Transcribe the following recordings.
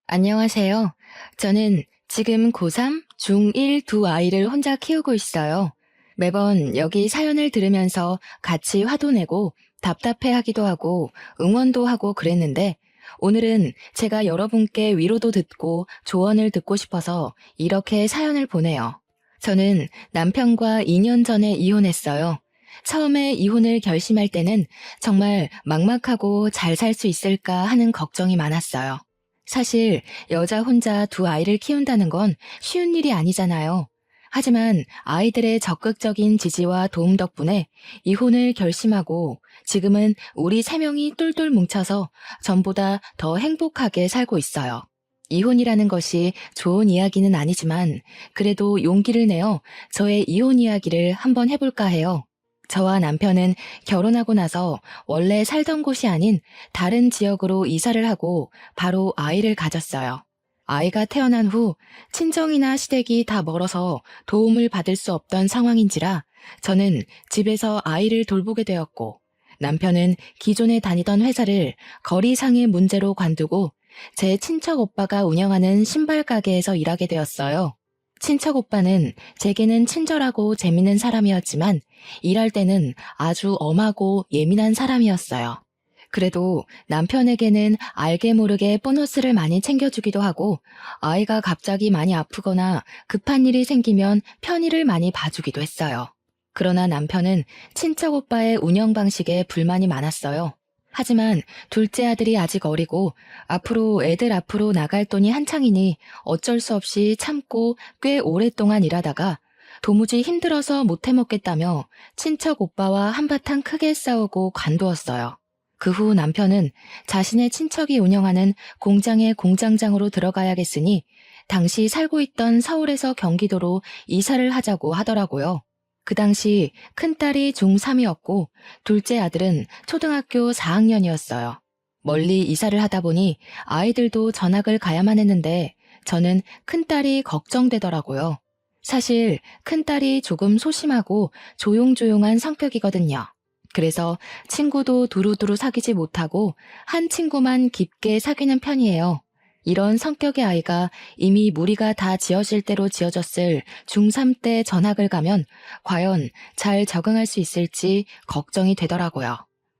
안녕하세요. 저는 지금 고3, 중1 두 아이를 혼자 키우고 있어요. 매번 여기 사연을 들으면서 같이 화도 내고 답답해 하기도 하고 응원도 하고 그랬는데 오늘은 제가 여러분께 위로도 듣고 조언을 듣고 싶어서 이렇게 사연을 보내요. 저는 남편과 2년 전에 이혼했어요. 처음에 이혼을 결심할 때는 정말 막막하고 잘 살 수 있을까 하는 걱정이 많았어요. 사실 여자 혼자 두 아이를 키운다는 건 쉬운 일이 아니잖아요. 하지만 아이들의 적극적인 지지와 도움 덕분에 이혼을 결심하고 지금은 우리 세 명이 똘똘 뭉쳐서 전보다 더 행복하게 살고 있어요. 이혼이라는 것이 좋은 이야기는 아니지만 그래도 용기를 내어 저의 이혼 이야기를 한번 해볼까 해요. 저와 남편은 결혼하고 나서 원래 살던 곳이 아닌 다른 지역으로 이사를 하고 바로 아이를 가졌어요. 아이가 태어난 후 친정이나 시댁이 다 멀어서 도움을 받을 수 없던 상황인지라 저는 집에서 아이를 돌보게 되었고 남편은 기존에 다니던 회사를 거리상의 문제로 관두고 제 친척 오빠가 운영하는 신발 가게에서 일하게 되었어요. 친척 오빠는 제게는 친절하고 재밌는 사람이었지만 일할 때는 아주 엄하고 예민한 사람이었어요. 그래도 남편에게는 알게 모르게 보너스를 많이 챙겨주기도 하고 아이가 갑자기 많이 아프거나 급한 일이 생기면 편의를 많이 봐주기도 했어요. 그러나 남편은 친척 오빠의 운영 방식에 불만이 많았어요. 하지만 둘째 아들이 아직 어리고 앞으로 애들 앞으로 나갈 돈이 한창이니 어쩔 수 없이 참고 꽤 오랫동안 일하다가 도무지 힘들어서 못 해먹겠다며 친척 오빠와 한바탕 크게 싸우고 관두었어요. 그 후 남편은 자신의 친척이 운영하는 공장의 공장장으로 들어가야겠으니 당시 살고 있던 서울에서 경기도로 이사를 하자고 하더라고요. 그 당시 큰딸이 중3이었고 둘째 아들은 초등학교 4학년이었어요. 멀리 이사를 하다 보니 아이들도 전학을 가야만 했는데 저는 큰딸이 걱정되더라고요. 사실 큰딸이 조금 소심하고 조용조용한 성격이거든요. 그래서 친구도 두루두루 사귀지 못하고 한 친구만 깊게 사귀는 편이에요. 이런 성격의 아이가 이미 무리가 다 지어질 대로 지어졌을 중3 때 전학을 가면 과연 잘 적응할 수 있을지 걱정이 되더라고요.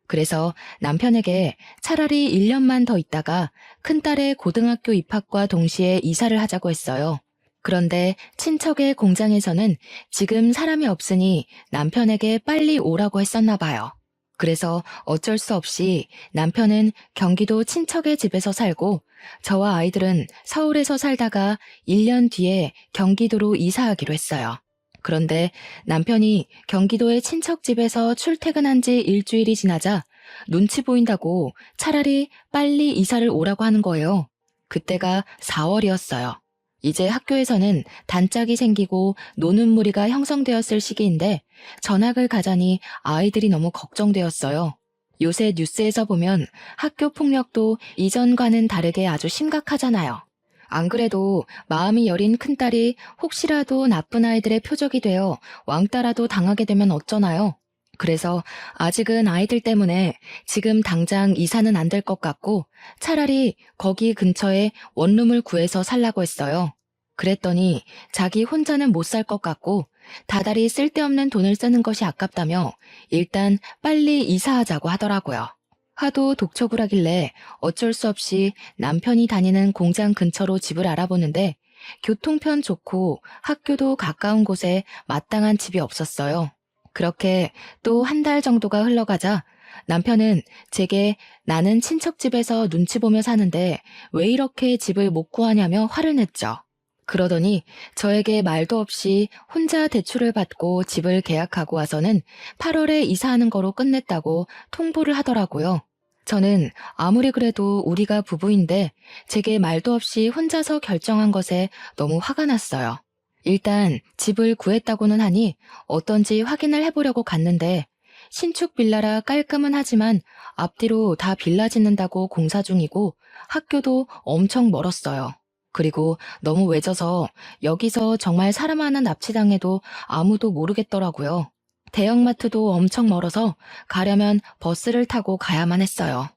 그래서 남편에게 차라리 1년만 더 있다가 큰딸의 고등학교 입학과 동시에 이사를 하자고 했어요. 그런데 친척의 공장에서는 지금 사람이 없으니 남편에게 빨리 오라고 했었나 봐요. 그래서 어쩔 수 없이 남편은 경기도 친척의 집에서 살고 저와 아이들은 서울에서 살다가 1년 뒤에 경기도로 이사하기로 했어요. 그런데 남편이 경기도의 친척 집에서 출퇴근한 지 일주일이 지나자 눈치 보인다고 차라리 빨리 이사를 오라고 하는 거예요. 그때가 4월이었어요. 이제 학교에서는 단짝이 생기고 노는 무리가 형성되었을 시기인데 전학을 가자니 아이들이 너무 걱정되었어요. 요새 뉴스에서 보면 학교 폭력도 이전과는 다르게 아주 심각하잖아요. 안 그래도 마음이 여린 큰딸이 혹시라도 나쁜 아이들의 표적이 되어 왕따라도 당하게 되면 어쩌나요? 그래서 아직은 아이들 때문에 지금 당장 이사는 안 될 것 같고 차라리 거기 근처에 원룸을 구해서 살라고 했어요. 그랬더니 자기 혼자는 못 살 것 같고 다달이 쓸데없는 돈을 쓰는 것이 아깝다며 일단 빨리 이사하자고 하더라고요. 하도 독촉을 하길래 어쩔 수 없이 남편이 다니는 공장 근처로 집을 알아보는데 교통편 좋고 학교도 가까운 곳에 마땅한 집이 없었어요. 그렇게 또 한 달 정도가 흘러가자 남편은 제게 나는 친척집에서 눈치 보며 사는데 왜 이렇게 집을 못 구하냐며 화를 냈죠. 그러더니 저에게 말도 없이 혼자 대출을 받고 집을 계약하고 와서는 8월에 이사하는 거로 끝냈다고 통보를 하더라고요. 저는 아무리 그래도 우리가 부부인데 제게 말도 없이 혼자서 결정한 것에 너무 화가 났어요. 일단 집을 구했다고는 하니 어떤지 확인을 해보려고 갔는데 신축 빌라라 깔끔은 하지만 앞뒤로 다 빌라 짓는다고 공사 중이고 학교도 엄청 멀었어요. 그리고 너무 외져서 여기서 정말 사람 하나 납치당해도 아무도 모르겠더라고요. 대형마트도 엄청 멀어서 가려면 버스를 타고 가야만 했어요.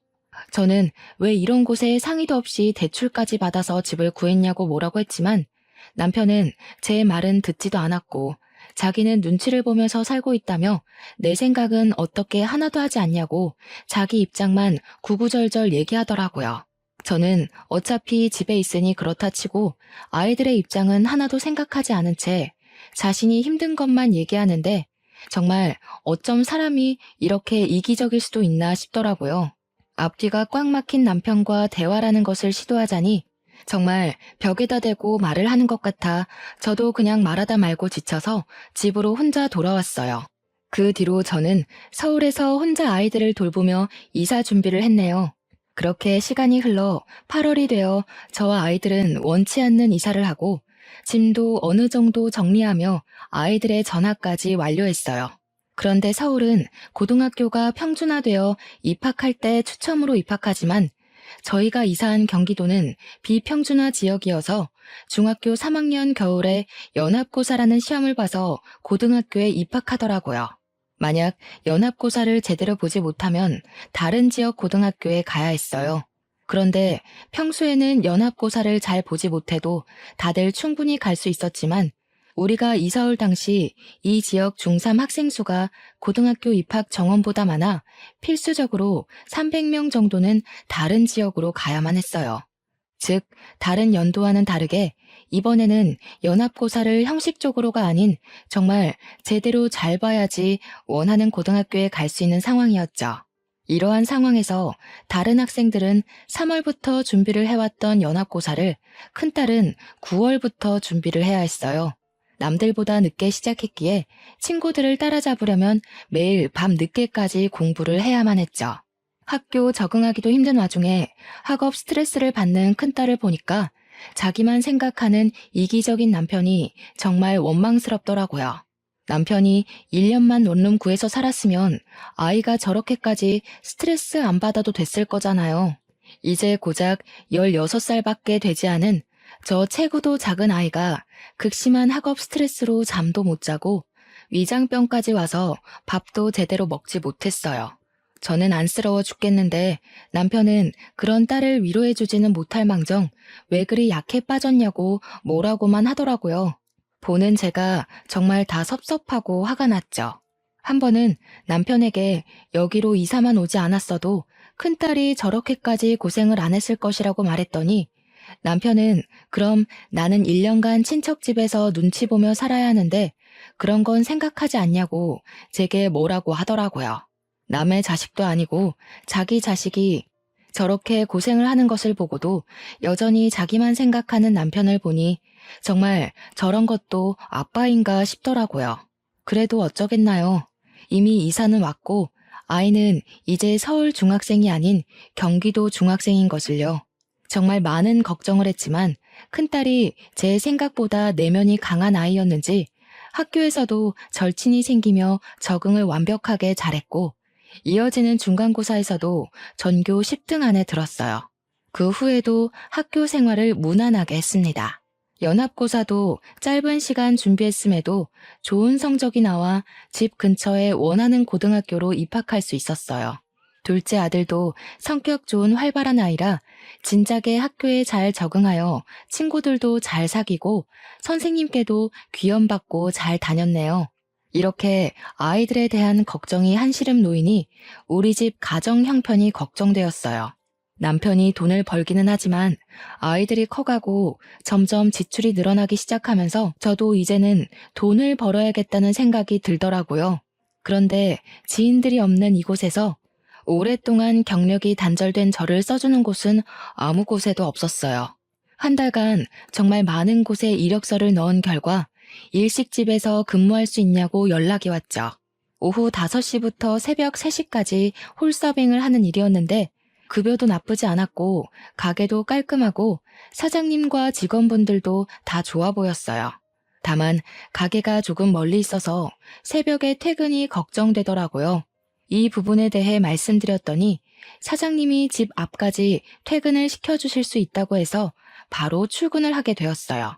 저는 왜 이런 곳에 상의도 없이 대출까지 받아서 집을 구했냐고 뭐라고 했지만 남편은 제 말은 듣지도 않았고 자기는 눈치를 보면서 살고 있다며 내 생각은 어떻게 하나도 하지 않냐고 자기 입장만 구구절절 얘기하더라고요. 저는 어차피 집에 있으니 그렇다 치고 아이들의 입장은 하나도 생각하지 않은 채 자신이 힘든 것만 얘기하는데 정말 어쩜 사람이 이렇게 이기적일 수도 있나 싶더라고요. 앞뒤가 꽉 막힌 남편과 대화라는 것을 시도하자니 정말 벽에다 대고 말을 하는 것 같아 저도 그냥 말하다 말고 지쳐서 집으로 혼자 돌아왔어요. 그 뒤로 저는 서울에서 혼자 아이들을 돌보며 이사 준비를 했네요. 그렇게 시간이 흘러 8월이 되어 저와 아이들은 원치 않는 이사를 하고 짐도 어느 정도 정리하며 아이들의 전학까지 완료했어요. 그런데 서울은 고등학교가 평준화되어 입학할 때 추첨으로 입학하지만 저희가 이사한 경기도는 비평준화 지역이어서 중학교 3학년 겨울에 연합고사라는 시험을 봐서 고등학교에 입학하더라고요. 만약 연합고사를 제대로 보지 못하면 다른 지역 고등학교에 가야 했어요. 그런데 평소에는 연합고사를 잘 보지 못해도 다들 충분히 갈 수 있었지만 우리가 이사 올 당시 이 지역 중3 학생 수가 고등학교 입학 정원보다 많아 필수적으로 300명 정도는 다른 지역으로 가야만 했어요. 즉, 다른 연도와는 다르게 이번에는 연합고사를 형식적으로가 아닌 정말 제대로 잘 봐야지 원하는 고등학교에 갈 수 있는 상황이었죠. 이러한 상황에서 다른 학생들은 3월부터 준비를 해왔던 연합고사를 큰딸은 9월부터 준비를 해야 했어요. 남들보다 늦게 시작했기에 친구들을 따라잡으려면 매일 밤 늦게까지 공부를 해야만 했죠. 학교 적응하기도 힘든 와중에 학업 스트레스를 받는 큰딸을 보니까 자기만 생각하는 이기적인 남편이 정말 원망스럽더라고요. 남편이 1년만 원룸 구해서 살았으면 아이가 저렇게까지 스트레스 안 받아도 됐을 거잖아요. 이제 고작 16살밖에 되지 않은 저 체구도 작은 아이가 극심한 학업 스트레스로 잠도 못 자고 위장병까지 와서 밥도 제대로 먹지 못했어요. 저는 안쓰러워 죽겠는데 남편은 그런 딸을 위로해주지는 못할 망정 왜 그리 약해 빠졌냐고 뭐라고만 하더라고요. 보는 제가 정말 다 섭섭하고 화가 났죠. 한 번은 남편에게 여기로 이사만 오지 않았어도 큰딸이 저렇게까지 고생을 안 했을 것이라고 말했더니 남편은 그럼 나는 1년간 친척 집에서 눈치 보며 살아야 하는데 그런 건 생각하지 않냐고 제게 뭐라고 하더라고요. 남의 자식도 아니고 자기 자식이 저렇게 고생을 하는 것을 보고도 여전히 자기만 생각하는 남편을 보니 정말 저런 것도 아빠인가 싶더라고요. 그래도 어쩌겠나요. 이미 이사는 왔고 아이는 이제 서울 중학생이 아닌 경기도 중학생인 것을요. 정말 많은 걱정을 했지만 큰딸이 제 생각보다 내면이 강한 아이였는지 학교에서도 절친이 생기며 적응을 완벽하게 잘했고 이어지는 중간고사에서도 전교 10등 안에 들었어요. 그 후에도 학교 생활을 무난하게 했습니다. 연합고사도 짧은 시간 준비했음에도 좋은 성적이 나와 집 근처에 원하는 고등학교로 입학할 수 있었어요. 둘째 아들도 성격 좋은 활발한 아이라 진작에 학교에 잘 적응하여 친구들도 잘 사귀고 선생님께도 귀염받고 잘 다녔네요. 이렇게 아이들에 대한 걱정이 한시름 놓이니 우리 집 가정 형편이 걱정되었어요. 남편이 돈을 벌기는 하지만 아이들이 커가고 점점 지출이 늘어나기 시작하면서 저도 이제는 돈을 벌어야겠다는 생각이 들더라고요. 그런데 지인들이 없는 이곳에서 오랫동안 경력이 단절된 저를 써주는 곳은 아무 곳에도 없었어요. 한 달간 정말 많은 곳에 이력서를 넣은 결과 일식집에서 근무할 수 있냐고 연락이 왔죠. 오후 5시부터 새벽 3시까지 홀서빙을 하는 일이었는데 급여도 나쁘지 않았고 가게도 깔끔하고 사장님과 직원분들도 다 좋아 보였어요. 다만 가게가 조금 멀리 있어서 새벽에 퇴근이 걱정되더라고요. 이 부분에 대해 말씀드렸더니 사장님이 집 앞까지 퇴근을 시켜주실 수 있다고 해서 바로 출근을 하게 되었어요.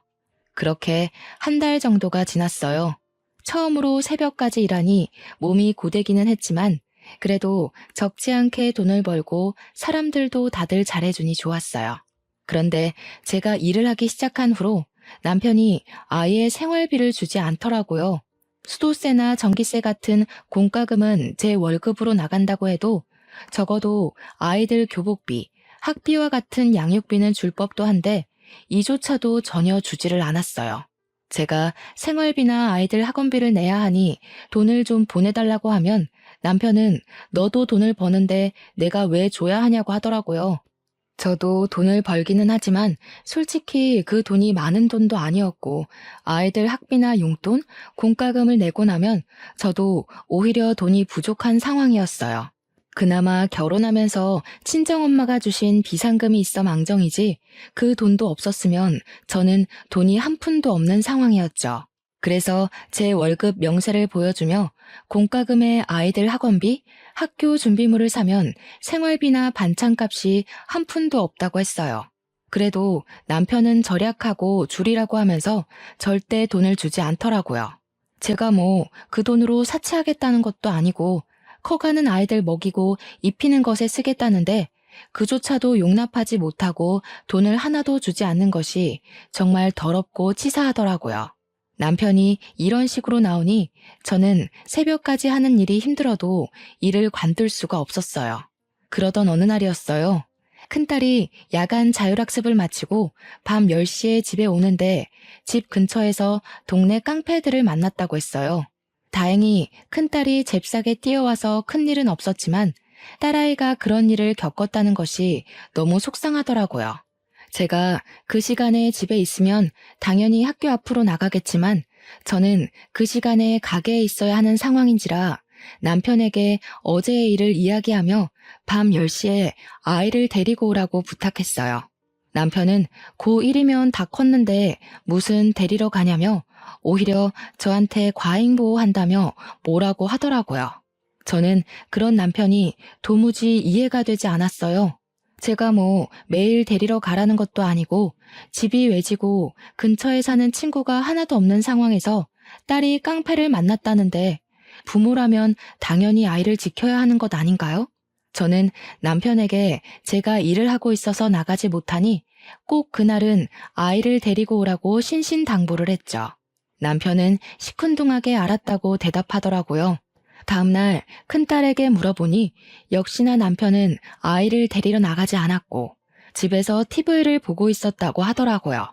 그렇게 한 달 정도가 지났어요. 처음으로 새벽까지 일하니 몸이 고되기는 했지만 그래도 적지 않게 돈을 벌고 사람들도 다들 잘해주니 좋았어요. 그런데 제가 일을 하기 시작한 후로 남편이 아예 생활비를 주지 않더라고요. 수도세나 전기세 같은 공과금은 제 월급으로 나간다고 해도 적어도 아이들 교복비, 학비와 같은 양육비는 줄 법도 한데 이조차도 전혀 주지를 않았어요. 제가 생활비나 아이들 학원비를 내야 하니 돈을 좀 보내달라고 하면 남편은 너도 돈을 버는데 내가 왜 줘야 하냐고 하더라고요. 저도 돈을 벌기는 하지만 솔직히 그 돈이 많은 돈도 아니었고 아이들 학비나 용돈, 공과금을 내고 나면 저도 오히려 돈이 부족한 상황이었어요. 그나마 결혼하면서 친정엄마가 주신 비상금이 있어 망정이지 그 돈도 없었으면 저는 돈이 한 푼도 없는 상황이었죠. 그래서 제 월급 명세를 보여주며 공과금에 아이들 학원비, 학교 준비물을 사면 생활비나 반찬값이 한 푼도 없다고 했어요. 그래도 남편은 절약하고 줄이라고 하면서 절대 돈을 주지 않더라고요. 제가 뭐 그 돈으로 사치하겠다는 것도 아니고 커가는 아이들 먹이고 입히는 것에 쓰겠다는데 그조차도 용납하지 못하고 돈을 하나도 주지 않는 것이 정말 더럽고 치사하더라고요. 남편이 이런 식으로 나오니 저는 새벽까지 하는 일이 힘들어도 일을 관둘 수가 없었어요. 그러던 어느 날이었어요. 큰딸이 야간 자율학습을 마치고 밤 10시에 집에 오는데 집 근처에서 동네 깡패들을 만났다고 했어요. 다행히 큰딸이 잽싸게 뛰어와서 큰일은 없었지만 딸아이가 그런 일을 겪었다는 것이 너무 속상하더라고요. 제가 그 시간에 집에 있으면 당연히 학교 앞으로 나가겠지만 저는 그 시간에 가게에 있어야 하는 상황인지라 남편에게 어제의 일을 이야기하며 밤 10시에 아이를 데리고 오라고 부탁했어요. 남편은 고1이면 다 컸는데 무슨 데리러 가냐며 오히려 저한테 과잉보호한다며 뭐라고 하더라고요. 저는 그런 남편이 도무지 이해가 되지 않았어요. 제가 뭐 매일 데리러 가라는 것도 아니고 집이 외지고 근처에 사는 친구가 하나도 없는 상황에서 딸이 깡패를 만났다는데 부모라면 당연히 아이를 지켜야 하는 것 아닌가요? 저는 남편에게 제가 일을 하고 있어서 나가지 못하니 꼭 그날은 아이를 데리고 오라고 신신당부를 했죠. 남편은 시큰둥하게 알았다고 대답하더라고요. 다음날 큰딸에게 물어보니 역시나 남편은 아이를 데리러 나가지 않았고 집에서 TV를 보고 있었다고 하더라고요.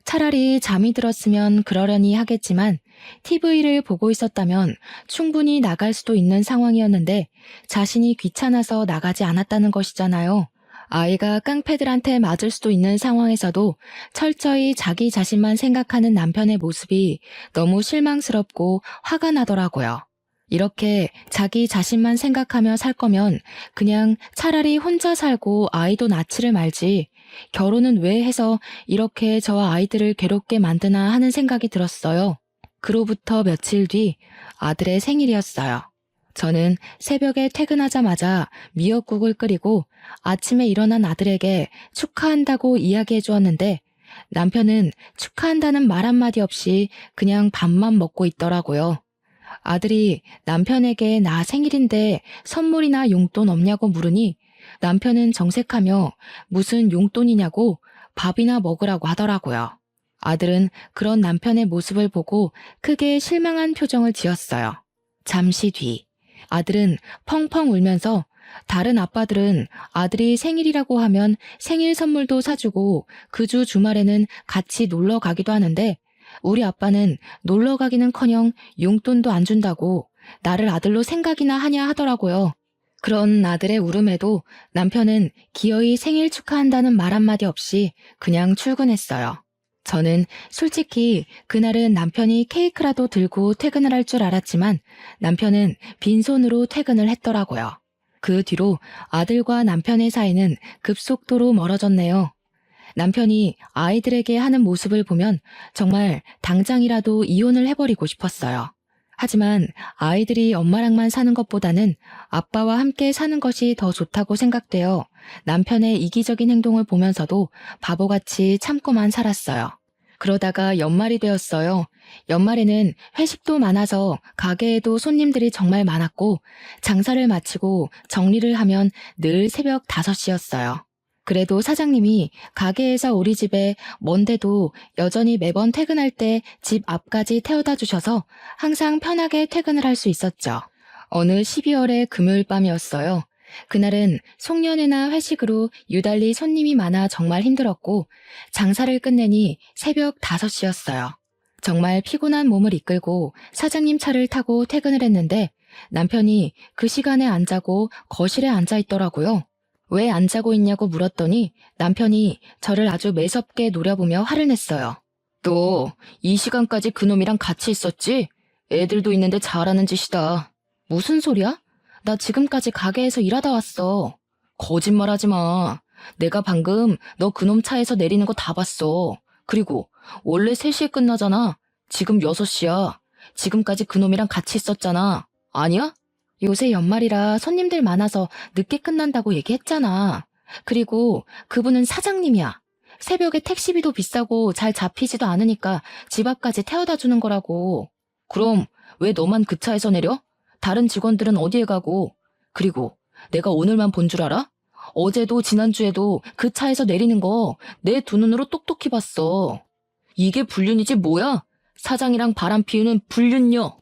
차라리 잠이 들었으면 그러려니 하겠지만 TV를 보고 있었다면 충분히 나갈 수도 있는 상황이었는데 자신이 귀찮아서 나가지 않았다는 것이잖아요. 아이가 깡패들한테 맞을 수도 있는 상황에서도 철저히 자기 자신만 생각하는 남편의 모습이 너무 실망스럽고 화가 나더라고요. 이렇게 자기 자신만 생각하며 살 거면 그냥 차라리 혼자 살고 아이도 낳지를 말지 결혼은 왜 해서 이렇게 저와 아이들을 괴롭게 만드나 하는 생각이 들었어요. 그로부터 며칠 뒤 아들의 생일이었어요. 저는 새벽에 퇴근하자마자 미역국을 끓이고 아침에 일어난 아들에게 축하한다고 이야기해 주었는데 남편은 축하한다는 말 한마디 없이 그냥 밥만 먹고 있더라고요. 아들이 남편에게 나 생일인데 선물이나 용돈 없냐고 물으니 남편은 정색하며 무슨 용돈이냐고 밥이나 먹으라고 하더라고요. 아들은 그런 남편의 모습을 보고 크게 실망한 표정을 지었어요. 잠시 뒤 아들은 펑펑 울면서 다른 아빠들은 아들이 생일이라고 하면 생일 선물도 사주고 그 주 주말에는 같이 놀러 가기도 하는데 우리 아빠는 놀러 가기는커녕 용돈도 안 준다고 나를 아들로 생각이나 하냐 하더라고요. 그런 아들의 울음에도 남편은 기어이 생일 축하한다는 말 한마디 없이 그냥 출근했어요. 저는 솔직히 그날은 남편이 케이크라도 들고 퇴근을 할 줄 알았지만 남편은 빈손으로 퇴근을 했더라고요. 그 뒤로 아들과 남편의 사이는 급속도로 멀어졌네요. 남편이 아이들에게 하는 모습을 보면 정말 당장이라도 이혼을 해버리고 싶었어요. 하지만 아이들이 엄마랑만 사는 것보다는 아빠와 함께 사는 것이 더 좋다고 생각되어 남편의 이기적인 행동을 보면서도 바보같이 참고만 살았어요. 그러다가 연말이 되었어요. 연말에는 회식도 많아서 가게에도 손님들이 정말 많았고 장사를 마치고 정리를 하면 늘 새벽 5시였어요. 그래도 사장님이 가게에서 우리 집에 먼데도 여전히 매번 퇴근할 때 집 앞까지 태워다 주셔서 항상 편하게 퇴근을 할 수 있었죠. 어느 12월의 금요일 밤이었어요. 그날은 송년회나 회식으로 유달리 손님이 많아 정말 힘들었고 장사를 끝내니 새벽 5시였어요. 정말 피곤한 몸을 이끌고 사장님 차를 타고 퇴근을 했는데 남편이 그 시간에 안 자고 거실에 앉아 있더라고요. 왜 안 자고 있냐고 물었더니 남편이 저를 아주 매섭게 노려보며 화를 냈어요. 너 이 시간까지 그놈이랑 같이 있었지? 애들도 있는데 잘하는 짓이다. 무슨 소리야? 나 지금까지 가게에서 일하다 왔어. 거짓말하지 마. 내가 방금 너 그놈 차에서 내리는 거 다 봤어. 그리고 원래 3시에 끝나잖아. 지금 6시야. 지금까지 그놈이랑 같이 있었잖아. 아니야? 요새 연말이라 손님들 많아서 늦게 끝난다고 얘기했잖아. 그리고 그분은 사장님이야. 새벽에 택시비도 비싸고 잘 잡히지도 않으니까 집 앞까지 태워다 주는 거라고. 그럼 왜 너만 그 차에서 내려? 다른 직원들은 어디에 가고? 그리고 내가 오늘만 본 줄 알아? 어제도 지난주에도 그 차에서 내리는 거 내 두 눈으로 똑똑히 봤어. 이게 불륜이지 뭐야? 사장이랑 바람 피우는 불륜녀.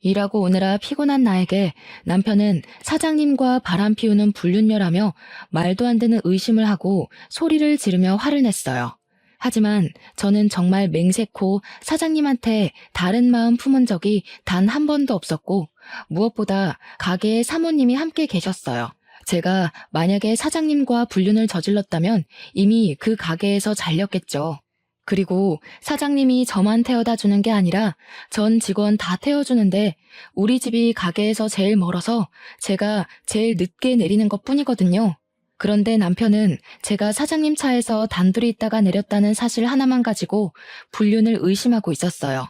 일하고 오느라 피곤한 나에게 남편은 사장님과 바람 피우는 불륜녀라며 말도 안 되는 의심을 하고 소리를 지르며 화를 냈어요. 하지만 저는 정말 맹세코 사장님한테 다른 마음 품은 적이 단 한 번도 없었고 무엇보다 가게에 사모님이 함께 계셨어요. 제가 만약에 사장님과 불륜을 저질렀다면 이미 그 가게에서 잘렸겠죠. 그리고 사장님이 저만 태워다 주는 게 아니라 전 직원 다 태워주는데 우리 집이 가게에서 제일 멀어서 제가 제일 늦게 내리는 것 뿐이거든요. 그런데 남편은 제가 사장님 차에서 단둘이 있다가 내렸다는 사실 하나만 가지고 불륜을 의심하고 있었어요.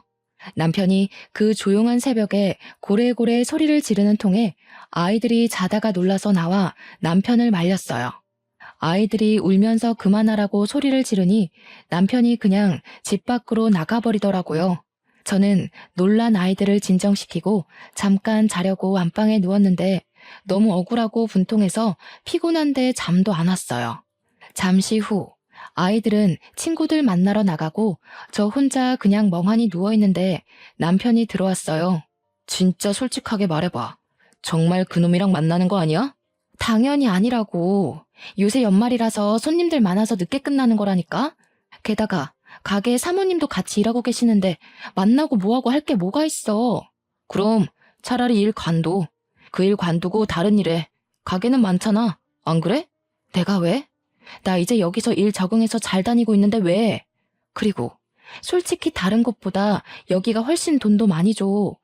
남편이 그 조용한 새벽에 고래고래 소리를 지르는 통에 아이들이 자다가 놀라서 나와 남편을 말렸어요. 아이들이 울면서 그만하라고 소리를 지르니 남편이 그냥 집 밖으로 나가버리더라고요. 저는 놀란 아이들을 진정시키고 잠깐 자려고 안방에 누웠는데 너무 억울하고 분통해서 피곤한데 잠도 안 왔어요. 잠시 후 아이들은 친구들 만나러 나가고 저 혼자 그냥 멍하니 누워있는데 남편이 들어왔어요. 진짜 솔직하게 말해봐. 정말 그놈이랑 만나는 거 아니야? 당연히 아니라고. 요새 연말이라서 손님들 많아서 늦게 끝나는 거라니까. 게다가 가게에 사모님도 같이 일하고 계시는데 만나고 뭐하고 할 게 뭐가 있어. 그럼 차라리 일 관둬. 그 일 관두고 다른 일해. 가게는 많잖아. 안 그래? 내가 왜? 나 이제 여기서 일 적응해서 잘 다니고 있는데 왜? 그리고 솔직히 다른 곳보다 여기가 훨씬 돈도 많이 줘.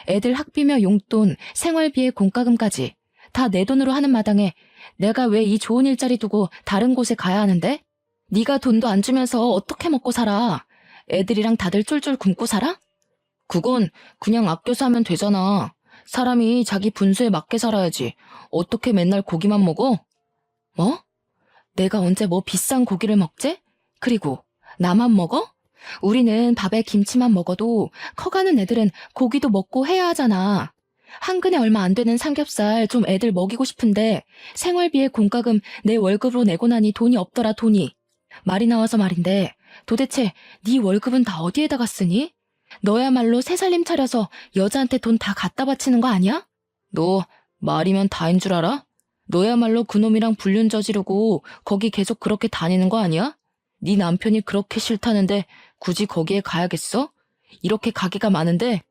애들 학비며 용돈, 생활비에 공과금까지 다 내 돈으로 하는 마당에 내가 왜 이 좋은 일자리 두고 다른 곳에 가야 하는데? 네가 돈도 안 주면서 어떻게 먹고 살아? 애들이랑 다들 쫄쫄 굶고 살아? 그건 그냥 아껴서 하면 되잖아. 사람이 자기 분수에 맞게 살아야지. 어떻게 맨날 고기만 먹어? 뭐? 내가 언제 뭐 비싼 고기를 먹지? 그리고 나만 먹어? 우리는 밥에 김치만 먹어도 커가는 애들은 고기도 먹고 해야 하잖아. 한 근에 얼마 안 되는 삼겹살 좀 애들 먹이고 싶은데 생활비에 공과금 내 월급으로 내고 나니 돈이 없더라 돈이. 말이 나와서 말인데 도대체 네 월급은 다 어디에다가 쓰니? 너야말로 새살림 차려서 여자한테 돈 다 갖다 바치는 거 아니야? 너 말이면 다인 줄 알아? 너야말로 그놈이랑 불륜 저지르고 거기 계속 그렇게 다니는 거 아니야? 네 남편이 그렇게 싫다는데 굳이 거기에 가야겠어? 이렇게 가게가 많은데.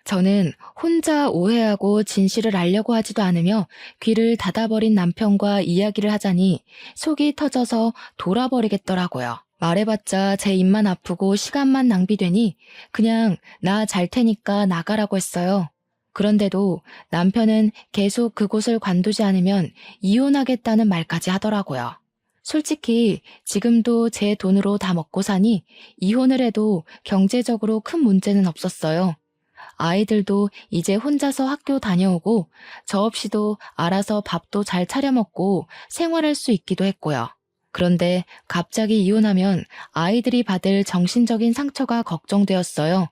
저는 혼자 오해하고 진실을 알려고 하지도 않으며 귀를 닫아버린 남편과 이야기를 하자니 속이 터져서 돌아버리겠더라고요. 말해봤자 제 입만 아프고 시간만 낭비되니 그냥 나 잘 테니까 나가라고 했어요. 그런데도 남편은 계속 그곳을 관두지 않으면 이혼하겠다는 말까지 하더라고요. 솔직히 지금도 제 돈으로 다 먹고 사니 이혼을 해도 경제적으로 큰 문제는 없었어요. 아이들도 이제 혼자서 학교 다녀오고 저 없이도 알아서 밥도 잘 차려 먹고 생활할 수 있기도 했고요. 그런데 갑자기 이혼하면 아이들이 받을 정신적인 상처가 걱정되었어요.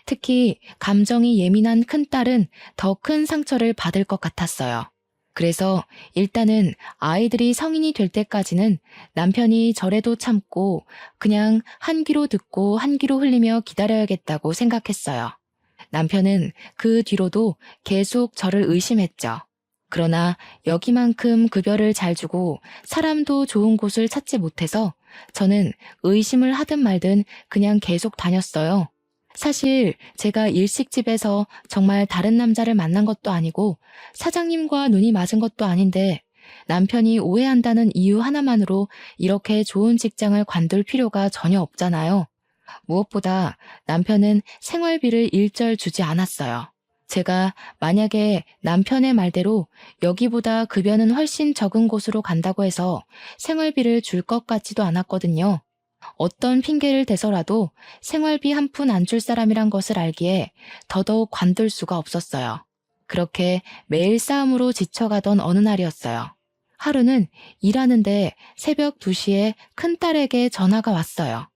특히 감정이 예민한 큰딸은 더 큰 상처를 받을 것 같았어요. 그래서 일단은 아이들이 성인이 될 때까지는 남편이 저래도 참고 그냥 한 귀로 듣고 한 귀로 흘리며 기다려야겠다고 생각했어요. 남편은 그 뒤로도 계속 저를 의심했죠. 그러나 여기만큼 급여를 잘 주고 사람도 좋은 곳을 찾지 못해서 저는 의심을 하든 말든 그냥 계속 다녔어요. 사실 제가 일식집에서 정말 다른 남자를 만난 것도 아니고 사장님과 눈이 맞은 것도 아닌데 남편이 오해한다는 이유 하나만으로 이렇게 좋은 직장을 관둘 필요가 전혀 없잖아요. 무엇보다 남편은 생활비를 일절 주지 않았어요. 제가 만약에 남편의 말대로 여기보다 급여는 훨씬 적은 곳으로 간다고 해서 생활비를 줄 것 같지도 않았거든요. 어떤 핑계를 대서라도 생활비 한 푼 안 줄 사람이란 것을 알기에 더더욱 관둘 수가 없었어요. 그렇게 매일 싸움으로 지쳐가던 어느 날이었어요. 하루는 일하는데 새벽 2시에 큰딸에게 전화가 왔어요.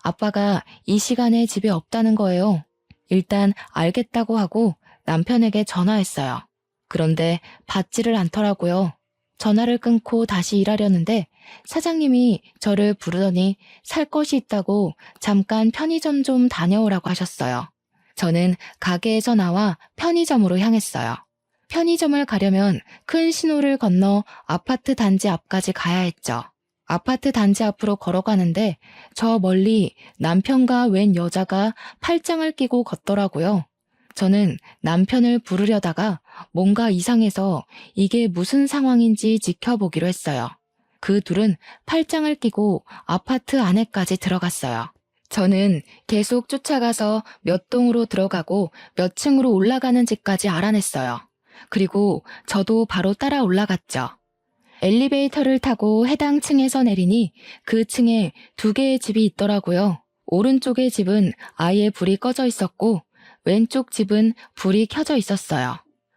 아빠가 이 시간에 집에 없다는 거예요. 일단 알겠다고 하고 남편에게 전화했어요. 그런데 받지를 않더라고요. 전화를 끊고 다시 일하려는데 사장님이 저를 부르더니 살 것이 있다고 잠깐 편의점 좀 다녀오라고 하셨어요. 저는 가게에서 나와 편의점으로 향했어요. 편의점을 가려면 큰 신호를 건너 아파트 단지 앞까지 가야 했죠. 아파트 단지 앞으로 걸어가는데 저 멀리 남편과 웬 여자가 팔짱을 끼고 걷더라고요. 저는 남편을 부르려다가 뭔가 이상해서 이게 무슨 상황인지 지켜보기로 했어요. 그 둘은 팔짱을 끼고 아파트 안에까지 들어갔어요. 저는 계속 쫓아가서 몇 동으로 들어가고 몇 층으로 올라가는 집까지 알아냈어요. 그리고 저도 바로 따라 올라갔죠. 엘리베이터를 타고 해당 층에서 내리니 그 층에 2개의 집이 있더라고요. 오른쪽의 집은 아예 불이 꺼져 있었고 왼쪽 집은 불이 켜져 있었어요.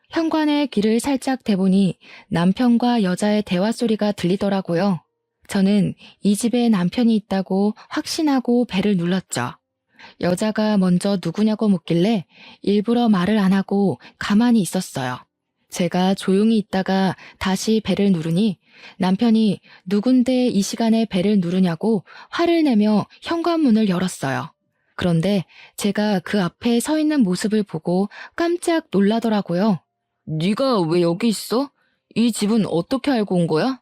현관에 귀를 살짝 대보니 남편과 여자의 대화 소리가 들리더라고요. 저는 이 집에 남편이 있다고 확신하고 벨을 눌렀죠. 여자가 먼저 누구냐고 묻길래 일부러 말을 안 하고 가만히 있었어요. 제가 조용히 있다가 다시 벨을 누르니 남편이 누군데 이 시간에 벨을 누르냐고 화를 내며 현관문을 열었어요. 그런데 제가 그 앞에 서 있는 모습을 보고 깜짝 놀라더라고요. 네가 왜 여기 있어? 이 집은 어떻게 알고 온 거야?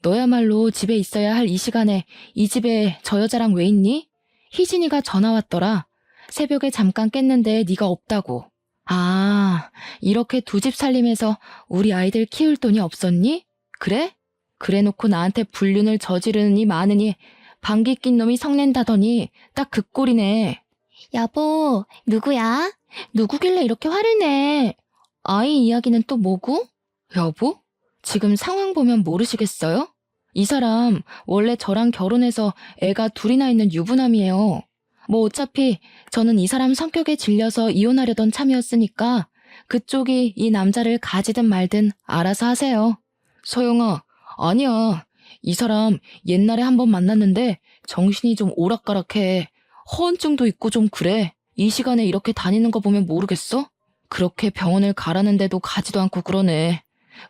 너야말로 집에 있어야 할 이 시간에 이 집에 저 여자랑 왜 있니? 희진이가 전화 왔더라. 새벽에 잠깐 깼는데 네가 없다고. 아, 이렇게 2집 살림해서 우리 아이들 키울 돈이 없었니? 그래? 그래놓고 나한테 불륜을 저지르느니 마느니 방귀 낀 놈이 성낸다더니 딱 그 꼴이네. 여보, 누구야? 누구길래 이렇게 화를 내? 아이 이야기는 또 뭐고? 여보? 지금 상황 보면 모르시겠어요? 이 사람 원래 저랑 결혼해서 애가 2이나 있는 유부남이에요. 뭐 어차피 저는 이 사람 성격에 질려서 이혼하려던 참이었으니까 그쪽이 이 남자를 가지든 말든 알아서 하세요. 소영아, 아니야. 이 사람 옛날에 한번 만났는데 정신이 좀 오락가락해. 허언증도 있고 좀 그래. 이 시간에 이렇게 다니는 거 보면 모르겠어? 그렇게 병원을 가라는데도 가지도 않고 그러네.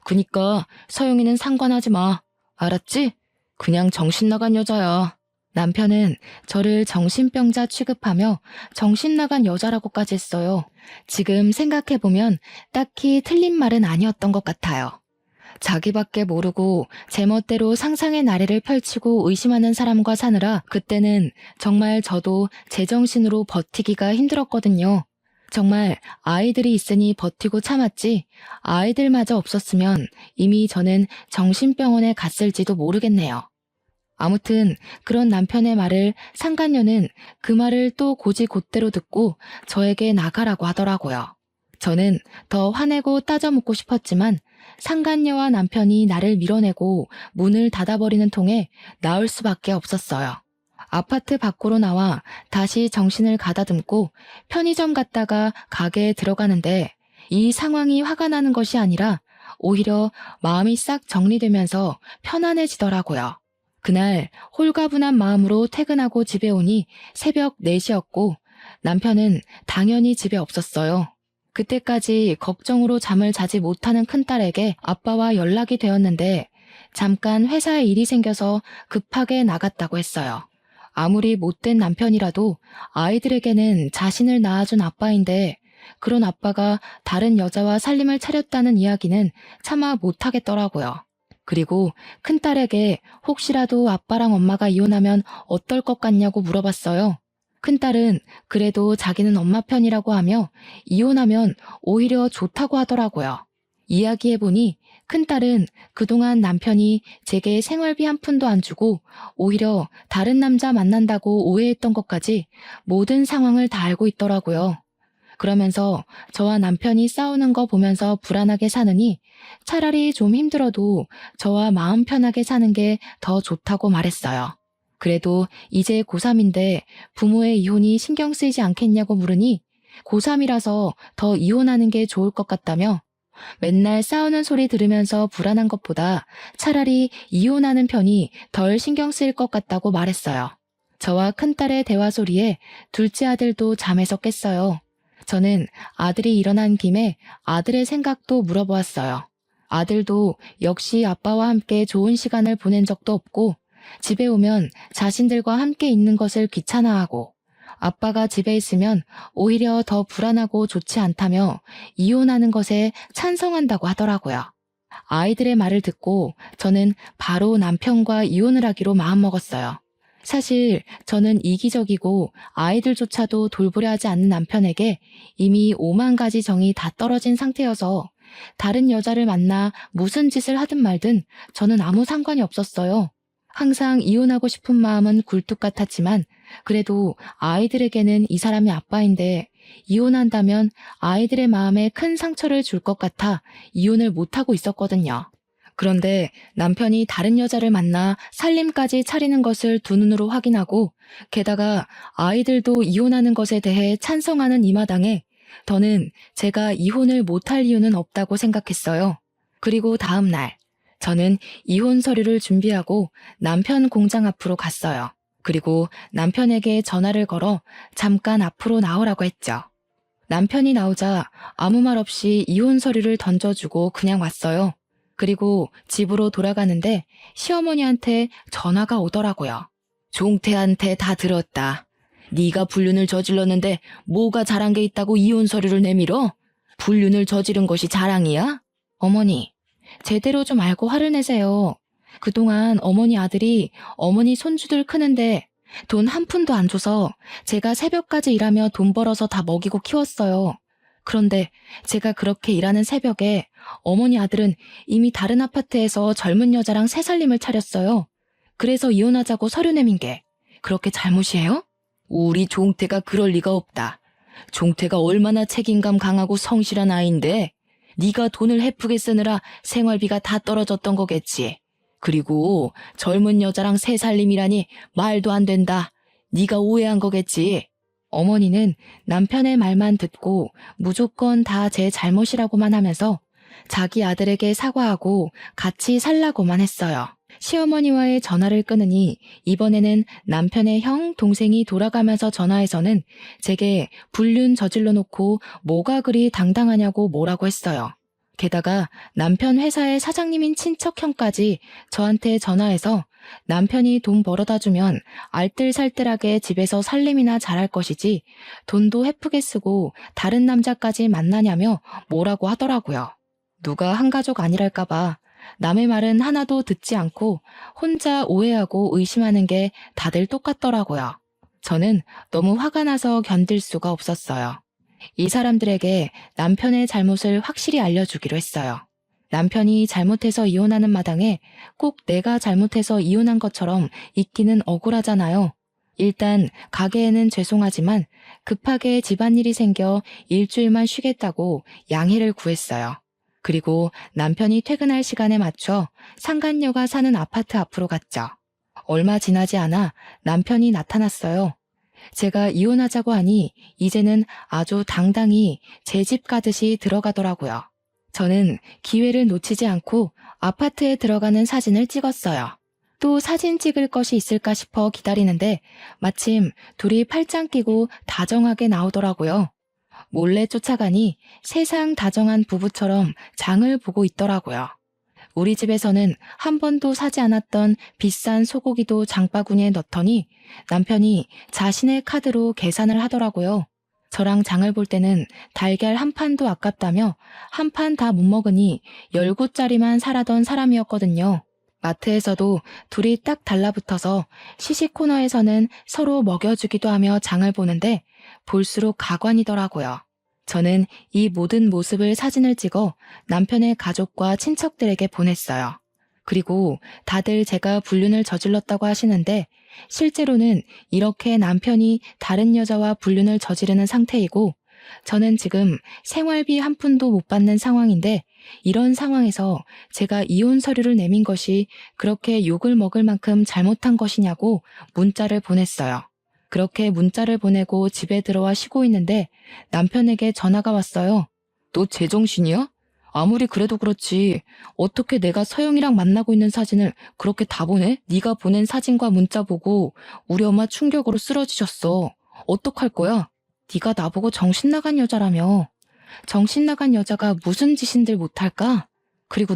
그니까 서영이는 상관하지 마. 알았지? 그냥 정신 나간 여자야. 남편은 저를 정신병자 취급하며 정신 나간 여자라고까지 했어요. 지금 생각해보면 딱히 틀린 말은 아니었던 것 같아요. 자기밖에 모르고 제멋대로 상상의 나래를 펼치고 의심하는 사람과 사느라 그때는 정말 저도 제정신으로 버티기가 힘들었거든요. 정말 아이들이 있으니 버티고 참았지 아이들마저 없었으면 이미 저는 정신병원에 갔을지도 모르겠네요. 아무튼 그런 남편의 말을 상간녀는 그 말을 또 곧이곧대로 듣고 저에게 나가라고 하더라고요. 저는 더 화내고 따져묻고 싶었지만 상간녀와 남편이 나를 밀어내고 문을 닫아버리는 통에 나올 수밖에 없었어요. 아파트 밖으로 나와 다시 정신을 가다듬고 편의점 갔다가 가게에 들어가는데 이 상황이 화가 나는 것이 아니라 오히려 마음이 싹 정리되면서 편안해지더라고요. 그날 홀가분한 마음으로 퇴근하고 집에 오니 새벽 4시였고 남편은 당연히 집에 없었어요. 그때까지 걱정으로 잠을 자지 못하는 큰딸에게 아빠와 연락이 되었는데 잠깐 회사에 일이 생겨서 급하게 나갔다고 했어요. 아무리 못된 남편이라도 아이들에게는 자신을 낳아준 아빠인데 그런 아빠가 다른 여자와 살림을 차렸다는 이야기는 차마 못하겠더라고요. 그리고 큰딸에게 혹시라도 아빠랑 엄마가 이혼하면 어떨 것 같냐고 물어봤어요. 큰딸은 그래도 자기는 엄마 편이라고 하며 이혼하면 오히려 좋다고 하더라고요. 이야기해보니 큰딸은 그동안 남편이 제게 생활비 한 푼도 안 주고 오히려 다른 남자 만난다고 오해했던 것까지 모든 상황을 다 알고 있더라고요. 그러면서 저와 남편이 싸우는 거 보면서 불안하게 사느니 차라리 좀 힘들어도 저와 마음 편하게 사는 게 더 좋다고 말했어요. 그래도 이제 고3인데 부모의 이혼이 신경 쓰이지 않겠냐고 물으니 고3이라서 더 이혼하는 게 좋을 것 같다며 맨날 싸우는 소리 들으면서 불안한 것보다 차라리 이혼하는 편이 덜 신경 쓰일 것 같다고 말했어요. 저와 큰딸의 대화 소리에 둘째 아들도 잠에서 깼어요. 저는 아들이 일어난 김에 아들의 생각도 물어보았어요. 아들도 역시 아빠와 함께 좋은 시간을 보낸 적도 없고 집에 오면 자신들과 함께 있는 것을 귀찮아하고 아빠가 집에 있으면 오히려 더 불안하고 좋지 않다며 이혼하는 것에 찬성한다고 하더라고요. 아이들의 말을 듣고 저는 바로 남편과 이혼을 하기로 마음먹었어요. 사실 저는 이기적이고 아이들조차도 돌보려 하지 않는 남편에게 이미 5만 가지 정이 다 떨어진 상태여서 다른 여자를 만나 무슨 짓을 하든 말든 저는 아무 상관이 없었어요. 항상 이혼하고 싶은 마음은 굴뚝 같았지만 그래도 아이들에게는 이 사람이 아빠인데 이혼한다면 아이들의 마음에 큰 상처를 줄 것 같아 이혼을 못하고 있었거든요. 그런데 남편이 다른 여자를 만나 살림까지 차리는 것을 두 눈으로 확인하고 게다가 아이들도 이혼하는 것에 대해 찬성하는 이 마당에 저는 제가 이혼을 못할 이유는 없다고 생각했어요. 그리고 다음 날 저는 이혼 서류를 준비하고 남편 공장 앞으로 갔어요. 그리고 남편에게 전화를 걸어 잠깐 앞으로 나오라고 했죠. 남편이 나오자 아무 말 없이 이혼 서류를 던져주고 그냥 왔어요. 그리고 집으로 돌아가는데 시어머니한테 전화가 오더라고요. 종태한테 다 들었다. 네가 불륜을 저질렀는데 뭐가 잘한 게 있다고 이혼 서류를 내밀어? 불륜을 저지른 것이 자랑이야? 어머니, 제대로 좀 알고 화를 내세요. 그동안 어머니 아들이 어머니 손주들 크는데 돈 한 푼도 안 줘서 제가 새벽까지 일하며 돈 벌어서 다 먹이고 키웠어요. 그런데 제가 그렇게 일하는 새벽에 어머니 아들은 이미 다른 아파트에서 젊은 여자랑 새 살림을 차렸어요. 그래서 이혼하자고 서류 내민 게 그렇게 잘못이에요? 우리 종태가 그럴 리가 없다. 종태가 얼마나 책임감 강하고 성실한 아이인데 네가 돈을 헤프게 쓰느라 생활비가 다 떨어졌던 거겠지. 그리고 젊은 여자랑 새 살림이라니 말도 안 된다. 네가 오해한 거겠지. 어머니는 남편의 말만 듣고 무조건 다 제 잘못이라고만 하면서 자기 아들에게 사과하고 같이 살라고만 했어요. 시어머니와의 전화를 끊으니 이번에는 남편의 형, 동생이 돌아가면서 전화해서는 제게 불륜 저질러 놓고 뭐가 그리 당당하냐고 뭐라고 했어요. 게다가 남편 회사의 사장님인 친척 형까지 저한테 전화해서 남편이 돈 벌어다 주면 알뜰살뜰하게 집에서 살림이나 잘할 것이지 돈도 헤프게 쓰고 다른 남자까지 만나냐며 뭐라고 하더라고요. 누가 한 가족 아니랄까봐 남의 말은 하나도 듣지 않고 혼자 오해하고 의심하는 게 다들 똑같더라고요. 저는 너무 화가 나서 견딜 수가 없었어요. 이 사람들에게 남편의 잘못을 확실히 알려주기로 했어요. 남편이 잘못해서 이혼하는 마당에 꼭 내가 잘못해서 이혼한 것처럼 있기는 억울하잖아요. 일단 가게에는 죄송하지만 급하게 집안일이 생겨 일주일만 쉬겠다고 양해를 구했어요. 그리고 남편이 퇴근할 시간에 맞춰 상간녀가 사는 아파트 앞으로 갔죠. 얼마 지나지 않아 남편이 나타났어요. 제가 이혼하자고 하니 이제는 아주 당당히 제 집 가듯이 들어가더라고요. 저는 기회를 놓치지 않고 아파트에 들어가는 사진을 찍었어요. 또 사진 찍을 것이 있을까 싶어 기다리는데 마침 둘이 팔짱 끼고 다정하게 나오더라고요. 몰래 쫓아가니 세상 다정한 부부처럼 장을 보고 있더라고요. 우리 집에서는 한 번도 사지 않았던 비싼 소고기도 장바구니에 넣더니 남편이 자신의 카드로 계산을 하더라고요. 저랑 장을 볼 때는 달걀 한 판도 아깝다며 한 판 다 못 먹으니 10구짜리만 사라던 사람이었거든요. 마트에서도 둘이 딱 달라붙어서 시식 코너에서는 서로 먹여주기도 하며 장을 보는데 볼수록 가관이더라고요. 저는 이 모든 모습을 사진을 찍어 남편의 가족과 친척들에게 보냈어요. 그리고 다들 제가 불륜을 저질렀다고 하시는데 실제로는 이렇게 남편이 다른 여자와 불륜을 저지르는 상태이고 저는 지금 생활비 한 푼도 못 받는 상황인데 이런 상황에서 제가 이혼 서류를 내민 것이 그렇게 욕을 먹을 만큼 잘못한 것이냐고 문자를 보냈어요. 그렇게 문자를 보내고 집에 들어와 쉬고 있는데 남편에게 전화가 왔어요. 너 제정신이야? 아무리 그래도 그렇지. 어떻게 내가 서영이랑 만나고 있는 사진을 그렇게 다 보내? 네가 보낸 사진과 문자 보고 우리 엄마 충격으로 쓰러지셨어. 어떡할 거야? 네가 나보고 정신 나간 여자라며. 정신 나간 여자가 무슨 짓인들 못할까? 그리고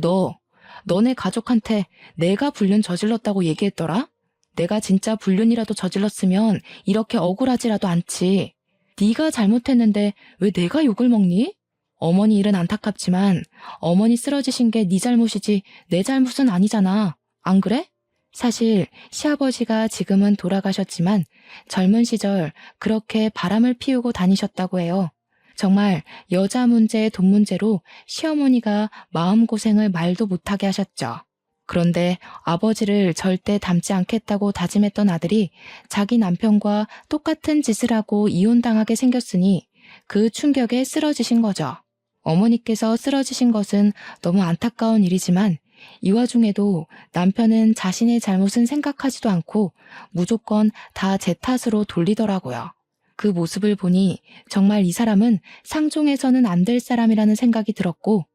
너네 가족한테 내가 불륜 저질렀다고 얘기했더라? 내가 진짜 불륜이라도 저질렀으면 이렇게 억울하지라도 않지. 네가 잘못했는데 왜 내가 욕을 먹니? 어머니 일은 안타깝지만 어머니 쓰러지신 게 네 잘못이지 내 잘못은 아니잖아. 안 그래? 사실 시아버지가 지금은 돌아가셨지만 젊은 시절 그렇게 바람을 피우고 다니셨다고 해요. 정말 여자 문제, 돈 문제로 시어머니가 마음고생을 말도 못하게 하셨죠. 그런데 아버지를 절대 닮지 않겠다고 다짐했던 아들이 자기 남편과 똑같은 짓을 하고 이혼당하게 생겼으니 그 충격에 쓰러지신 거죠. 어머니께서 쓰러지신 것은 너무 안타까운 일이지만 이 와중에도 남편은 자신의 잘못은 생각하지도 않고 무조건 다 제 탓으로 돌리더라고요. 그 모습을 보니 정말 이 사람은 상종해서는 안 될 사람이라는 생각이 들었고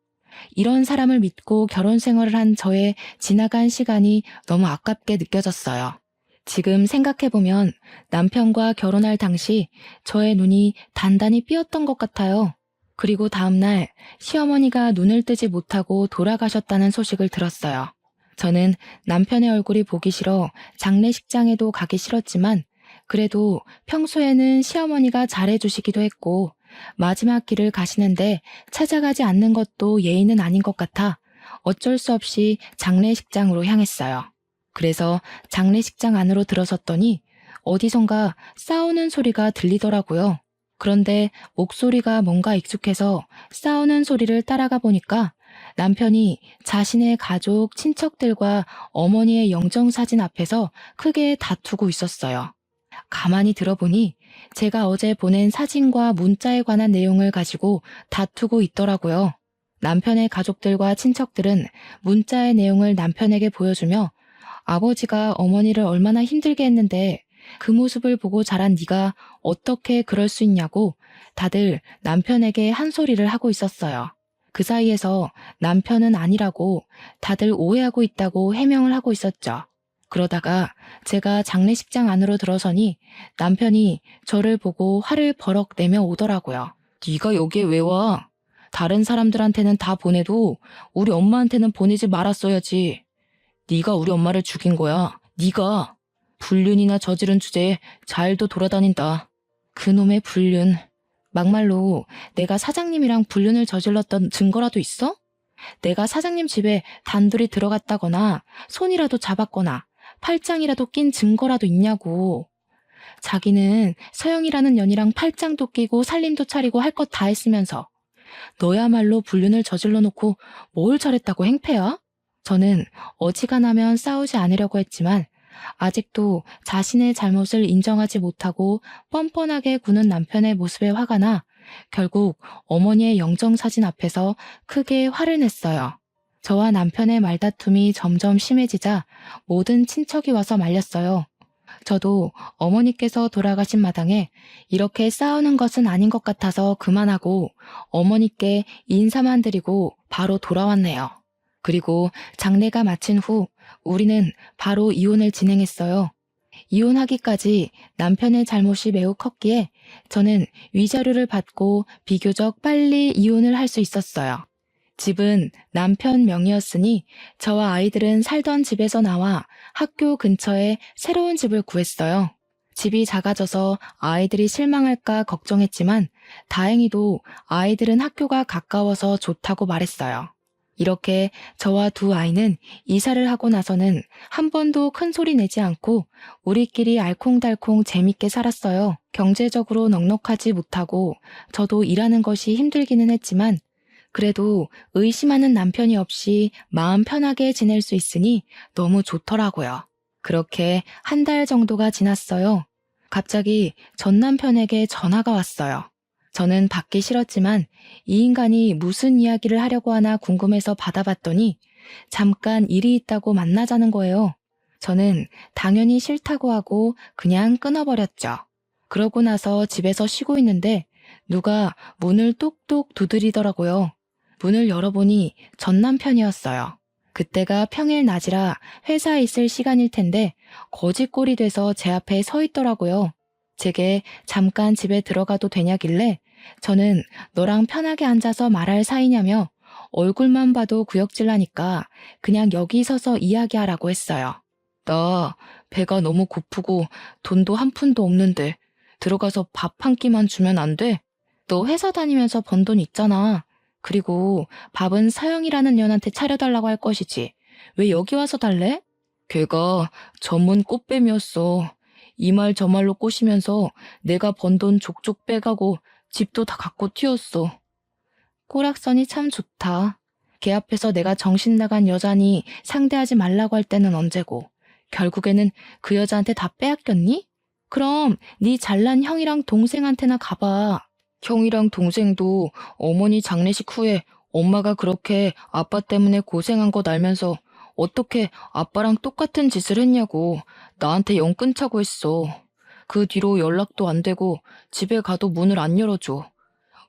이런 사람을 믿고 결혼 생활을 한 저의 지나간 시간이 너무 아깝게 느껴졌어요. 지금 생각해보면 남편과 결혼할 당시 저의 눈이 단단히 삐었던 것 같아요. 그리고 다음날 시어머니가 눈을 뜨지 못하고 돌아가셨다는 소식을 들었어요. 저는 남편의 얼굴이 보기 싫어 장례식장에도 가기 싫었지만 그래도 평소에는 시어머니가 잘해주시기도 했고 마지막 길을 가시는데 찾아가지 않는 것도 예의는 아닌 것 같아 어쩔 수 없이 장례식장으로 향했어요. 그래서 장례식장 안으로 들어섰더니 어디선가 싸우는 소리가 들리더라고요. 그런데 목소리가 뭔가 익숙해서 싸우는 소리를 따라가 보니까 남편이 자신의 가족, 친척들과 어머니의 영정사진 앞에서 크게 다투고 있었어요. 가만히 들어보니 제가 어제 보낸 사진과 문자에 관한 내용을 가지고 다투고 있더라고요. 남편의 가족들과 친척들은 문자의 내용을 남편에게 보여주며 아버지가 어머니를 얼마나 힘들게 했는데 그 모습을 보고 자란 네가 어떻게 그럴 수 있냐고 다들 남편에게 한 소리를 하고 있었어요. 그 사이에서 남편은 아니라고 다들 오해하고 있다고 해명을 하고 있었죠. 그러다가 제가 장례식장 안으로 들어서니 남편이 저를 보고 화를 버럭 내며 오더라고요. 네가 여기에 왜 와? 다른 사람들한테는 다 보내도 우리 엄마한테는 보내지 말았어야지. 네가 우리 엄마를 죽인 거야. 네가. 불륜이나 저지른 주제에 잘도 돌아다닌다. 그놈의 불륜. 막말로 내가 사장님이랑 불륜을 저질렀던 증거라도 있어? 내가 사장님 집에 단둘이 들어갔다거나 손이라도 잡았거나 팔짱이라도 낀 증거라도 있냐고. 자기는 서영이라는 년이랑 팔짱도 끼고 살림도 차리고 할 것 다 했으면서 너야말로 불륜을 저질러 놓고 뭘 잘했다고 행패야? 저는 어지간하면 싸우지 않으려고 했지만 아직도 자신의 잘못을 인정하지 못하고 뻔뻔하게 구는 남편의 모습에 화가 나 결국 어머니의 영정사진 앞에서 크게 화를 냈어요. 저와 남편의 말다툼이 점점 심해지자 모든 친척이 와서 말렸어요. 저도 어머니께서 돌아가신 마당에 이렇게 싸우는 것은 아닌 것 같아서 그만하고 어머니께 인사만 드리고 바로 돌아왔네요. 그리고 장례가 마친 후 우리는 바로 이혼을 진행했어요. 이혼하기까지 남편의 잘못이 매우 컸기에 저는 위자료를 받고 비교적 빨리 이혼을 할 수 있었어요. 집은 남편 명의였으니 저와 아이들은 살던 집에서 나와 학교 근처에 새로운 집을 구했어요. 집이 작아져서 아이들이 실망할까 걱정했지만 다행히도 아이들은 학교가 가까워서 좋다고 말했어요. 이렇게 저와 두 아이는 이사를 하고 나서는 한 번도 큰 소리 내지 않고 우리끼리 알콩달콩 재밌게 살았어요. 경제적으로 넉넉하지 못하고 저도 일하는 것이 힘들기는 했지만 그래도 의심하는 남편이 없이 마음 편하게 지낼 수 있으니 너무 좋더라고요. 그렇게 한 달 정도가 지났어요. 갑자기 전 남편에게 전화가 왔어요. 저는 받기 싫었지만 이 인간이 무슨 이야기를 하려고 하나 궁금해서 받아봤더니 잠깐 일이 있다고 만나자는 거예요. 저는 당연히 싫다고 하고 그냥 끊어버렸죠. 그러고 나서 집에서 쉬고 있는데 누가 문을 똑똑 두드리더라고요. 문을 열어보니 전 남편이었어요. 그때가 평일 낮이라 회사에 있을 시간일 텐데 거짓골이 돼서 제 앞에 서 있더라고요. 제게 잠깐 집에 들어가도 되냐길래 저는 너랑 편하게 앉아서 말할 사이냐며 얼굴만 봐도 구역질나니까 그냥 여기 서서 이야기하라고 했어요. 나 배가 너무 고프고 돈도 한 푼도 없는데 들어가서 밥 한 끼만 주면 안 돼? 너 회사 다니면서 번 돈 있잖아. 그리고 밥은 서영이라는 년한테 차려달라고 할 것이지. 왜 여기 와서 달래? 걔가 전문 꽃뱀이었어. 이 말 저 말로 꼬시면서 내가 번 돈 족족 빼가고 집도 다 갖고 튀었어. 꼬락선이 참 좋다. 걔 앞에서 내가 정신 나간 여자니 상대하지 말라고 할 때는 언제고 결국에는 그 여자한테 다 빼앗겼니? 그럼 네 잘난 형이랑 동생한테나 가봐. 형이랑 동생도 어머니 장례식 후에 엄마가 그렇게 아빠 때문에 고생한 거 알면서 어떻게 아빠랑 똑같은 짓을 했냐고 나한테 영 끊자고 했어. 그 뒤로 연락도 안 되고 집에 가도 문을 안 열어줘.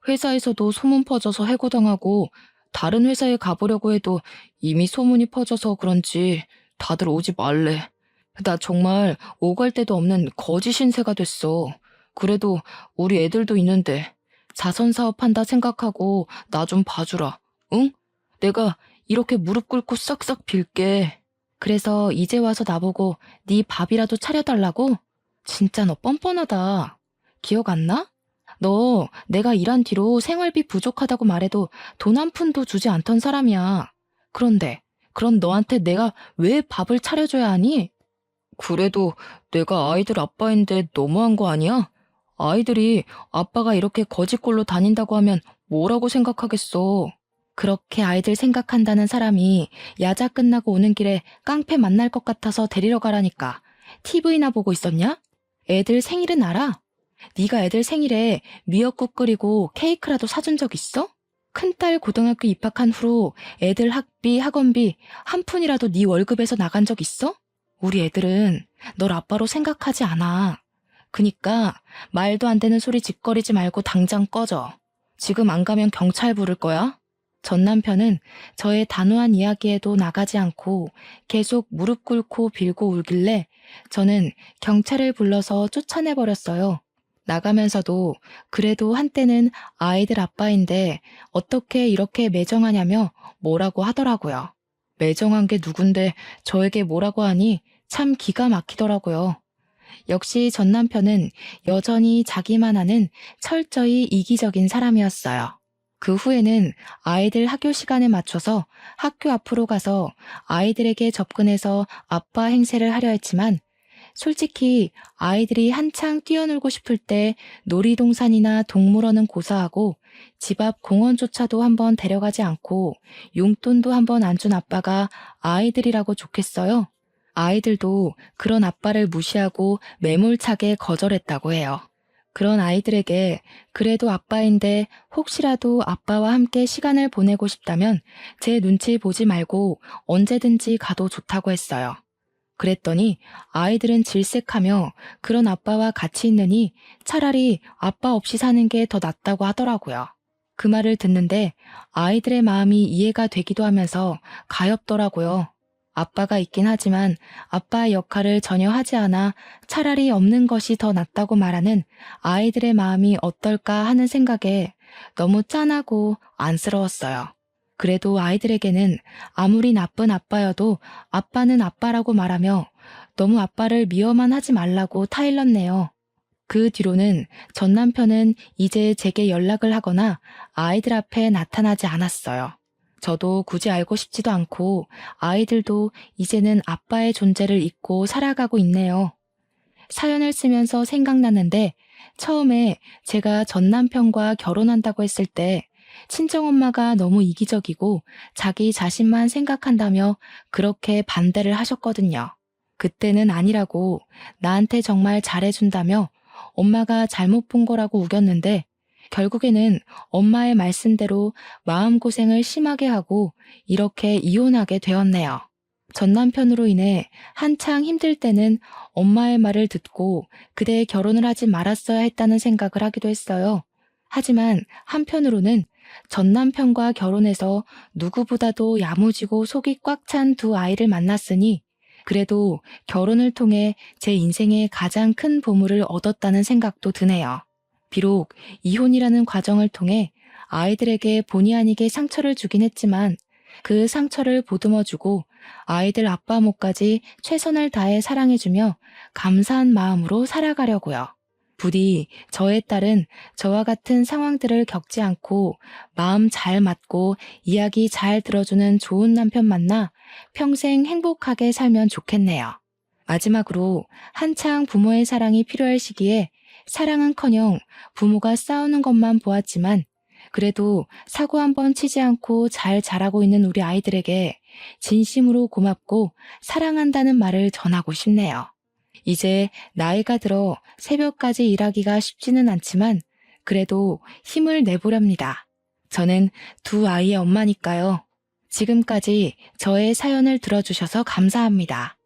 회사에서도 소문 퍼져서 해고당하고 다른 회사에 가보려고 해도 이미 소문이 퍼져서 그런지 다들 오지 말래. 나 정말 오갈 데도 없는 거지 신세가 됐어. 그래도 우리 애들도 있는데 자선사업 한다 생각하고 나 좀 봐주라. 응? 내가 이렇게 무릎 꿇고 싹싹 빌게. 그래서 이제 와서 나보고 네 밥이라도 차려달라고? 진짜 너 뻔뻔하다. 기억 안 나? 너 내가 일한 뒤로 생활비 부족하다고 말해도 돈 한 푼도 주지 않던 사람이야. 그런데 그럼 너한테 내가 왜 밥을 차려줘야 하니? 그래도 내가 아이들 아빠인데 너무한 거 아니야? 아이들이 아빠가 이렇게 거짓골로 다닌다고 하면 뭐라고 생각하겠어. 그렇게 아이들 생각한다는 사람이 야자 끝나고 오는 길에 깡패 만날 것 같아서 데리러 가라니까. TV나 보고 있었냐? 애들 생일은 알아? 네가 애들 생일에 미역국 끓이고 케이크라도 사준 적 있어? 큰딸 고등학교 입학한 후로 애들 학비, 학원비 한 푼이라도 네 월급에서 나간 적 있어? 우리 애들은 널 아빠로 생각하지 않아. 그니까 말도 안 되는 소리 짓거리지 말고 당장 꺼져. 지금 안 가면 경찰 부를 거야. 전 남편은 저의 단호한 이야기에도 나가지 않고 계속 무릎 꿇고 빌고 울길래 저는 경찰을 불러서 쫓아내버렸어요. 나가면서도 그래도 한때는 아이들 아빠인데 어떻게 이렇게 매정하냐며 뭐라고 하더라고요. 매정한 게 누군데 저에게 뭐라고 하니 참 기가 막히더라고요. 역시 전 남편은 여전히 자기만 아는 철저히 이기적인 사람이었어요. 그 후에는 아이들 학교 시간에 맞춰서 학교 앞으로 가서 아이들에게 접근해서 아빠 행세를 하려 했지만 솔직히 아이들이 한창 뛰어놀고 싶을 때 놀이동산이나 동물원은 고사하고 집 앞 공원조차도 한번 데려가지 않고 용돈도 한번 안 준 아빠가 아이들이라고 좋겠어요. 아이들도 그런 아빠를 무시하고 매몰차게 거절했다고 해요. 그런 아이들에게 그래도 아빠인데 혹시라도 아빠와 함께 시간을 보내고 싶다면 제 눈치 보지 말고 언제든지 가도 좋다고 했어요. 그랬더니 아이들은 질색하며 그런 아빠와 같이 있느니 차라리 아빠 없이 사는 게 더 낫다고 하더라고요. 그 말을 듣는데 아이들의 마음이 이해가 되기도 하면서 가엾더라고요. 아빠가 있긴 하지만 아빠의 역할을 전혀 하지 않아 차라리 없는 것이 더 낫다고 말하는 아이들의 마음이 어떨까 하는 생각에 너무 짠하고 안쓰러웠어요. 그래도 아이들에게는 아무리 나쁜 아빠여도 아빠는 아빠라고 말하며 너무 아빠를 미워만 하지 말라고 타일렀네요. 그 뒤로는 전 남편은 이제 제게 연락을 하거나 아이들 앞에 나타나지 않았어요. 저도 굳이 알고 싶지도 않고 아이들도 이제는 아빠의 존재를 잊고 살아가고 있네요. 사연을 쓰면서 생각났는데 처음에 제가 전 남편과 결혼한다고 했을 때 친정엄마가 너무 이기적이고 자기 자신만 생각한다며 그렇게 반대를 하셨거든요. 그때는 아니라고 나한테 정말 잘해준다며 엄마가 잘못 본 거라고 우겼는데 결국에는 엄마의 말씀대로 마음고생을 심하게 하고 이렇게 이혼하게 되었네요. 전 남편으로 인해 한창 힘들 때는 엄마의 말을 듣고 그대 결혼을 하지 말았어야 했다는 생각을 하기도 했어요. 하지만 한편으로는 전 남편과 결혼해서 누구보다도 야무지고 속이 꽉 찬 두 아이를 만났으니 그래도 결혼을 통해 제 인생의 가장 큰 보물을 얻었다는 생각도 드네요. 비록 이혼이라는 과정을 통해 아이들에게 본의 아니게 상처를 주긴 했지만 그 상처를 보듬어주고 아이들 아빠 몫까지 최선을 다해 사랑해주며 감사한 마음으로 살아가려고요. 부디 저의 딸은 저와 같은 상황들을 겪지 않고 마음 잘 맞고 이야기 잘 들어주는 좋은 남편 만나 평생 행복하게 살면 좋겠네요. 마지막으로 한창 부모의 사랑이 필요할 시기에 사랑은커녕 부모가 싸우는 것만 보았지만 그래도 사고 한번 치지 않고 잘 자라고 있는 우리 아이들에게 진심으로 고맙고 사랑한다는 말을 전하고 싶네요. 이제 나이가 들어 새벽까지 일하기가 쉽지는 않지만 그래도 힘을 내보렵니다. 저는 두 아이의 엄마니까요. 지금까지 저의 사연을 들어주셔서 감사합니다.